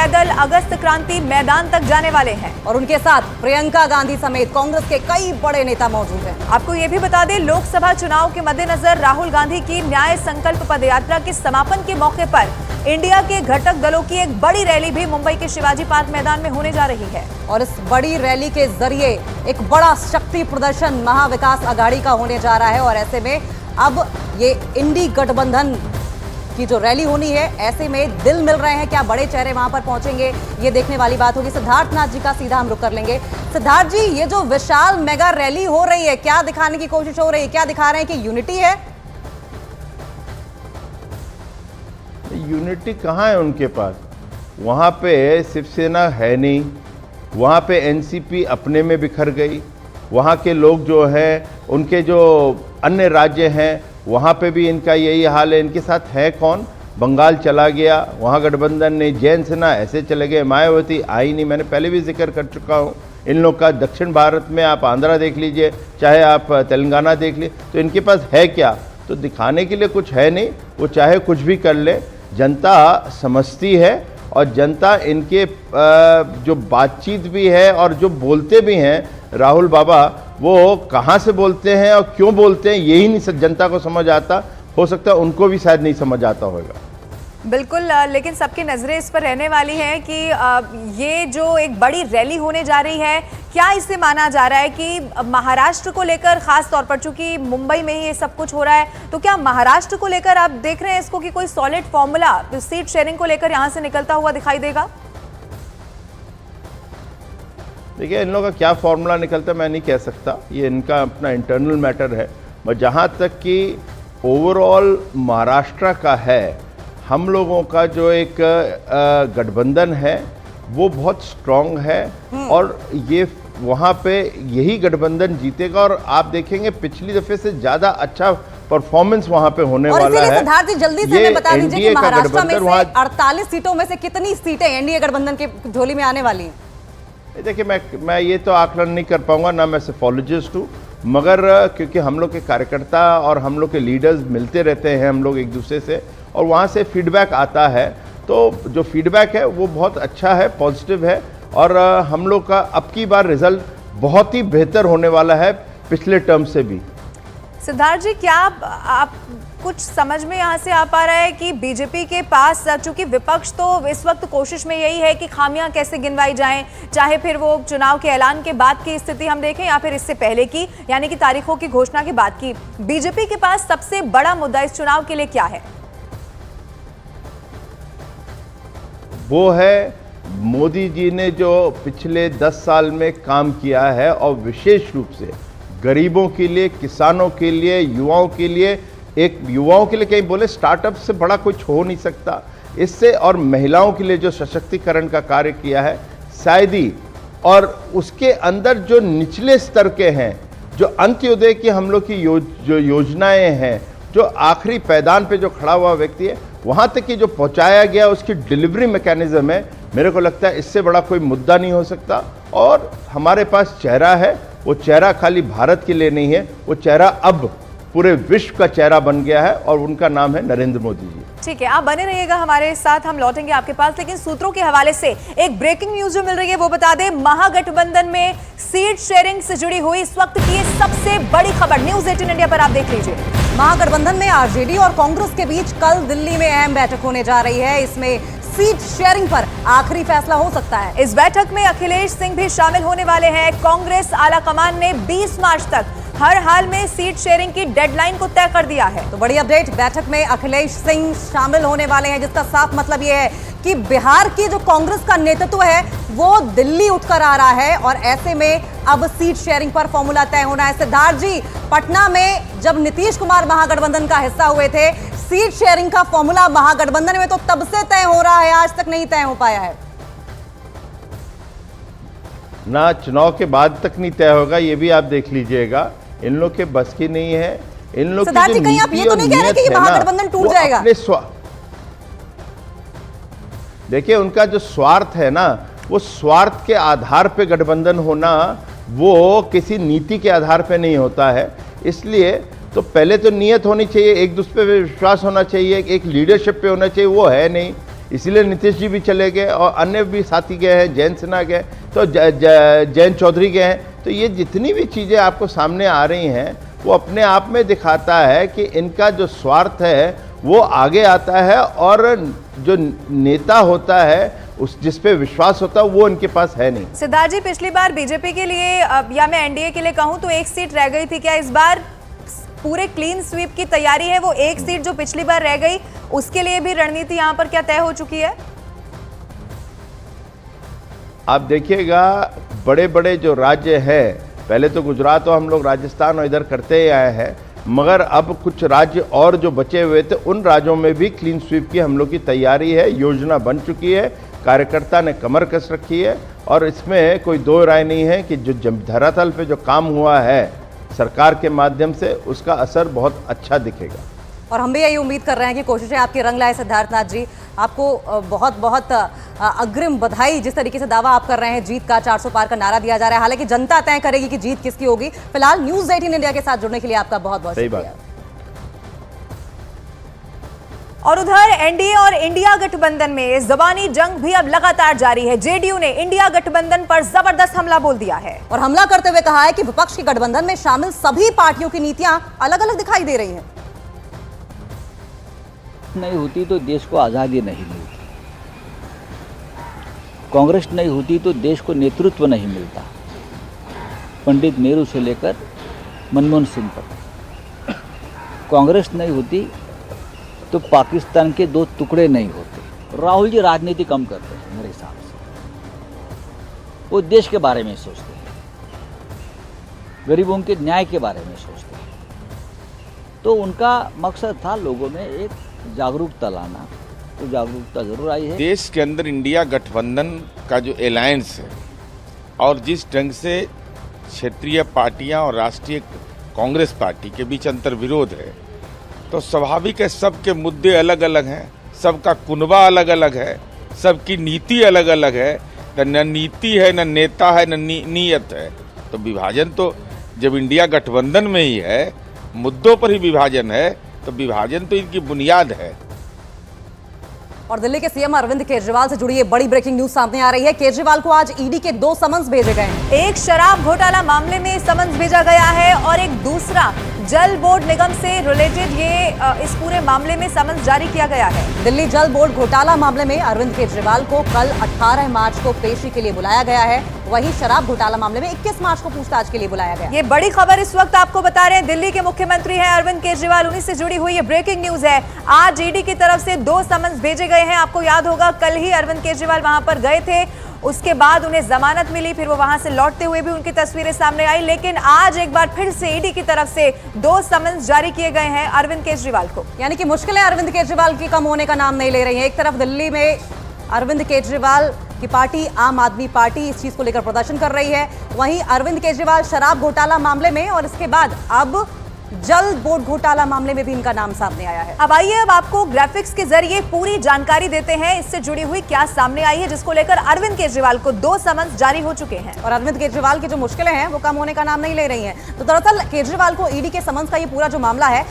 पैदल अगस्त क्रांति मैदान तक जाने वाले हैं और उनके साथ प्रियंका गांधी समेत कांग्रेस के कई बड़े नेता मौजूद हैं। आपको ये भी बता दें, लोकसभा चुनाव के मद्देनजर राहुल गांधी की न्याय संकल्प पदयात्रा के समापन के मौके पर इंडिया के घटक दलों की एक बड़ी रैली भी मुंबई के शिवाजी पार्क मैदान में होने जा रही है और इस बड़ी रैली के जरिए एक बड़ा शक्ति प्रदर्शन महाविकास आघाड़ी का होने जा रहा है और ऐसे में अब ये इंडी गठबंधन की जो रैली होनी है, ऐसे में दिल मिल रहे हैं। क्या बड़े चेहरे वहां पर पहुंचेंगे, ये देखने वाली बात होगी। सिद्धार्थ नाथ जी का सीधा हम रुख कर लेंगे। सिद्धार्थ जी, ये जो विशाल मेगा रैली हो रही है, क्या दिखाने की कोशिश हो रही है? क्या दिखा रहे हैं कि यूनिटी है? यूनिटी कहाँ है उनके पास? वहाँ पे शिवसेना है नहीं, वहाँ पे एनसीपी अपने में बिखर गई, वहाँ के लोग जो हैं उनके जो अन्य राज्य हैं वहाँ पे भी इनका यही हाल है। इनके साथ है कौन? बंगाल चला गया, वहाँ गठबंधन नहीं, जैन सेना ऐसे चले गए, मायावती आई नहीं। मैंने पहले भी जिक्र कर चुका हूँ इन लोग का। दक्षिण भारत में आप आंध्रा देख लीजिए, चाहे आप तेलंगाना देख लीजिए, तो इनके पास है क्या? तो दिखाने के लिए कुछ है नहीं। वो चाहे कुछ भी कर ले, जनता समझती है और जनता इनके जो बातचीत भी है और जो बोलते भी हैं राहुल बाबा, वो कहाँ से बोलते हैं और क्यों बोलते हैं यही नहीं जनता को समझ आता। हो सकता है उनको भी शायद नहीं समझ आता होगा। बिल्कुल, लेकिन सबकी नजरें इस पर रहने वाली हैं कि ये जो एक बड़ी रैली होने जा रही है, क्या इससे माना जा रहा है कि महाराष्ट्र को लेकर, खास तौर पर चूंकि मुंबई में ही ये सब कुछ हो रहा है, तो क्या महाराष्ट्र को लेकर आप देख रहे हैं इसको कि कोई सॉलिड फॉर्मूला सीट शेयरिंग को लेकर यहां से निकलता हुआ दिखाई देगा? देखिए, इन लोगों का क्या फॉर्मूला निकलता है मैं नहीं कह सकता, ये इनका अपना इंटरनल मैटर है। बट जहाँ तक कि ओवरऑल महाराष्ट्र का है, हम लोगों का जो एक गठबंधन है वो बहुत स्ट्रांग है और ये वहाँ पे यही गठबंधन जीतेगा और आप देखेंगे पिछली दफे से ज़्यादा अच्छा परफॉर्मेंस वहाँ पे होने वाला है। सिद्धार्थ जी, जल्दी से हमें बता दीजिए कि महाराष्ट्र में से 48 सीटों में से कितनी सीटें एनडीए गठबंधन के झोली में आने वाली हैं? देखिए, मैं ये तो आकलन नहीं कर पाऊंगा, ना मैं सेफोलॉजिस्ट हूँ, मगर क्योंकि हम लोग के कार्यकर्ता और हम लोग के लीडर्स मिलते रहते हैं हम लोग एक दूसरे से, और वहाँ से फीडबैक आता है, तो जो फीडबैक है वो बहुत अच्छा है, पॉजिटिव है और हम लोग का अब की बार रिजल्ट बहुत ही बेहतर होने वाला है पिछले टर्म से भी। सिद्धार्थ जी, क्या आप कुछ समझ में यहाँ से आ पा रहा है कि बीजेपी के पास, चूंकि विपक्ष तो इस वक्त कोशिश में यही है कि खामियां कैसे गिनवाई जाएं, चाहे फिर वो चुनाव के ऐलान के बाद की स्थिति हम देखें या फिर इससे पहले की, यानी कि तारीखों की घोषणा के बाद की, बीजेपी के पास सबसे बड़ा मुद्दा इस चुनाव के लिए क्या है? वो है मोदी जी ने जो पिछले 10 साल में काम किया है और विशेष रूप से गरीबों के लिए, किसानों के लिए, युवाओं के लिए, युवाओं के लिए कहीं बोले स्टार्टअप से बड़ा कुछ हो नहीं सकता इससे, और महिलाओं के लिए जो सशक्तिकरण का कार्य किया है शायद ही, और उसके अंदर जो निचले स्तर के हैं, जो अंत्योदय की हम लोग की जो योजनाएं हैं, जो आखिरी पैदान पे जो खड़ा हुआ व्यक्ति है, वहाँ तक कि जो पहुँचाया गया उसकी डिलीवरी मैकेनिज्म है, मेरे को लगता है इससे बड़ा कोई मुद्दा नहीं हो सकता। और हमारे पास चेहरा है, वो चेहरा खाली भारत के लिए नहीं है, वो चेहरा अब पूरे विश्व का चेहरा बन गया है और उनका नाम है नरेंद्र मोदी जी। ठीक है, आप बने रहिएगा हमारे साथ, हम लौटेंगे आपके पास, लेकिन सूत्रों के हवाले से एक ब्रेकिंग न्यूज जो मिल रही है वो बता दें। महागठबंधन में सीट शेयरिंग से जुड़ी हुई इस वक्त की सबसे बड़ी खबर न्यूज 18 इंडिया पर आप देख लीजिए। महागठबंधन में आरजेडी और कांग्रेस के बीच कल दिल्ली में अहम बैठक होने जा रही है। इसमें सीट शेयरिंग पर आखिरी फैसला हो सकता है। इस बैठक में अखिलेश सिंह भी शामिल होने वाले हैं। कांग्रेस आलाकमान ने 20 मार्च तक हर हाल में सीट शेयरिंग की डेडलाइन को तय कर दिया है। तो बड़ी अपडेट, बैठक में अखिलेश सिंह शामिल होने वाले हैं, जिसका साफ मतलब यह है कि बिहार की जो कांग्रेस का नेतृत्व है वो दिल्ली उठकर आ रहा है और ऐसे में अब सीट शेयरिंग पर फॉर्मूला तय होना है। सिद्धार्थ जी, पटना में जब नीतीश कुमार महागठबंधन का हिस्सा हुए थे, सीट शेयरिंग का फॉर्मूला महागठबंधन में तो तब से तय हो रहा है, आज तक नहीं तय हो पाया है। ना चुनाव के बाद तक नहीं तय होगा, ये भी आप देख लीजिएगा, इन लोग के बस की नहीं है। इन लोग की जो कहीं आप ये तो नहीं कह रहे कि महागठबंधन टूट जाएगा? देखिए, उनका जो स्वार्थ है ना, वो स्वार्थ के आधार पे गठबंधन होना, वो किसी नीति के आधार पे नहीं होता है। इसलिए तो पहले तो नियत होनी चाहिए, एक दूसरे पे विश्वास होना चाहिए, एक लीडरशिप पे होना चाहिए, वो है नहीं। इसीलिए नीतीश जी भी चले गए और अन्य भी साथी गए हैं, जयंत सिन्हा गए, तो जयंत चौधरी गए हैं। तो ये जितनी भी चीज़ें आपको सामने आ रही हैं वो अपने आप में दिखाता है कि इनका जो स्वार्थ है वो आगे आता है और जो नेता होता है उस जिस पे विश्वास होता है वो इनके पास है नहीं। सिद्धार्थ जी, पिछली बार बीजेपी के लिए या मैं एनडीए के लिए कहूं तो एक सीट रह गई थी, क्या इस बार पूरे क्लीन स्वीप की तैयारी है? वो एक सीट जो पिछली बार रह गई उसके लिए भी रणनीति यहां पर क्या तय हो चुकी है? आप देखिएगा बड़े बड़े जो राज्य है, पहले तो गुजरात और हम लोग राजस्थान और इधर करते ही आए हैं, मगर अब कुछ राज्य और जो बचे हुए थे उन राज्यों में भी क्लीन स्वीप की हम लोग की तैयारी है, योजना बन चुकी है, कार्यकर्ता ने कमर कस रखी है और इसमें कोई दो राय नहीं है कि जो धरातल पे जो काम हुआ है सरकार के माध्यम से उसका असर बहुत अच्छा दिखेगा। और हम भी यही उम्मीद कर रहे हैं कि कोशिशें आपकी रंग लाए। सिद्धार्थनाथ जी, आपको बहुत बहुत अग्रिम बधाई। जिस तरीके से दावा आप कर रहे हैं जीत का, 400 पार का नारा दिया जा रहा है, हालांकि जनता तय करेगी कि जीत किसकी होगी। फिलहाल न्यूज़ 18 इंडिया के साथ जुड़ने के लिए आपका बहुत बहुत शुक्रिया। और उधर एनडीए और इंडिया गठबंधन में ज़बानी जंग भी अब लगातार जारी है। जेडीयू ने इंडिया गठबंधन पर जबरदस्त हमला बोल दिया है और हमला करते हुए कहा है कि विपक्ष के गठबंधन में शामिल सभी पार्टियों की नीतियां अलग अलग दिखाई दे रही हैं। नहीं होती तो देश को आज़ादी नहीं मिलती, कांग्रेस नहीं होती तो देश को नेतृत्व नहीं मिलता, पंडित नेहरू से लेकर मनमोहन सिंह तक। कांग्रेस नहीं होती तो पाकिस्तान के दो टुकड़े नहीं होते। राहुल जी राजनीति कम करते हैं मेरे हिसाब से, वो देश के बारे में सोचते हैं, गरीबों के न्याय के बारे में सोचते हैं। तो उनका मकसद था लोगों में एक जागरूकता लाना, तो जागरूकता जरूर आई है। देश के अंदर इंडिया गठबंधन का जो अलायंस है और जिस ढंग से क्षेत्रीय पार्टियां और राष्ट्रीय कांग्रेस पार्टी के बीच अंतर्विरोध है, तो स्वाभाविक है सबके मुद्दे अलग अलग हैं, सबका कुनबा अलग अलग है, सबकी नीति अलग अलग है, न नीति है, न नेता है, न नीयत है। तो विभाजन तो जब इंडिया गठबंधन में ही है, मुद्दों पर ही विभाजन है, तो विभाजन तो इनकी बुनियाद है। और दिल्ली के सीएम अरविंद केजरीवाल से जुड़ी ये बड़ी ब्रेकिंग न्यूज सामने आ रही है। केजरीवाल को आज ईडी के 2 समन्स भेजे गए हैं। एक शराब घोटाला मामले में समन्स भेजा गया है और एक दूसरा जल बोर्ड निगम से रिलेटेड ये इस पूरे मामले में समन्स जारी किया गया है। दिल्ली जल बोर्ड घोटाला मामले में अरविंद केजरीवाल को कल 18 मार्च को पेशी के लिए बुलाया गया है। वहीं शराब घोटाला मामले में 21 मार्च को पूछताछ के लिए बुलाया गया। ये बड़ी खबर इस वक्त आपको बता रहे हैं, दिल्ली के मुख्यमंत्री हैं अरविंद केजरीवाल, उन्हीं से जुड़ी हुई ये ब्रेकिंग न्यूज है। आज ईडी की तरफ से 2 समन्स भेजे गए हैं। आपको याद होगा कल ही अरविंद केजरीवाल वहां पर गए थे, उसके बाद उन्हें जमानत मिली, फिर वो वहां से लौटते हुए भी उनकी तस्वीरें सामने आई। लेकिन आज एक बार फिर से ईडी की तरफ से 2 समन्स जारी किए गए हैं अरविंद केजरीवाल को। यानी कि मुश्किलें अरविंद केजरीवाल की कम होने का नाम नहीं ले रही हैं। एक तरफ दिल्ली में अरविंद केजरीवाल की पार्टी आम आदमी पार्टी इस चीज को लेकर प्रदर्शन कर रही है, वहीं अरविंद केजरीवाल शराब घोटाला मामले में और इसके बाद अब जल बोर्ड घोटाला मामले में भी इनका नाम सामने आया है। अब आइए अब आपको ग्राफिक्स के जरिए पूरी जानकारी देते हैं इससे जुड़ी हुई क्या सामने आई है, जिसको लेकर अरविंद केजरीवाल को 2 समन्स जारी हो चुके हैं। और अरविंद केजरीवाल की जो मुश्किलें हैं वो कम होने का नाम नहीं ले रही हैं। तो दरअसल केजरीवाल को ईडी के समन्स का ये पूरा जो मामला है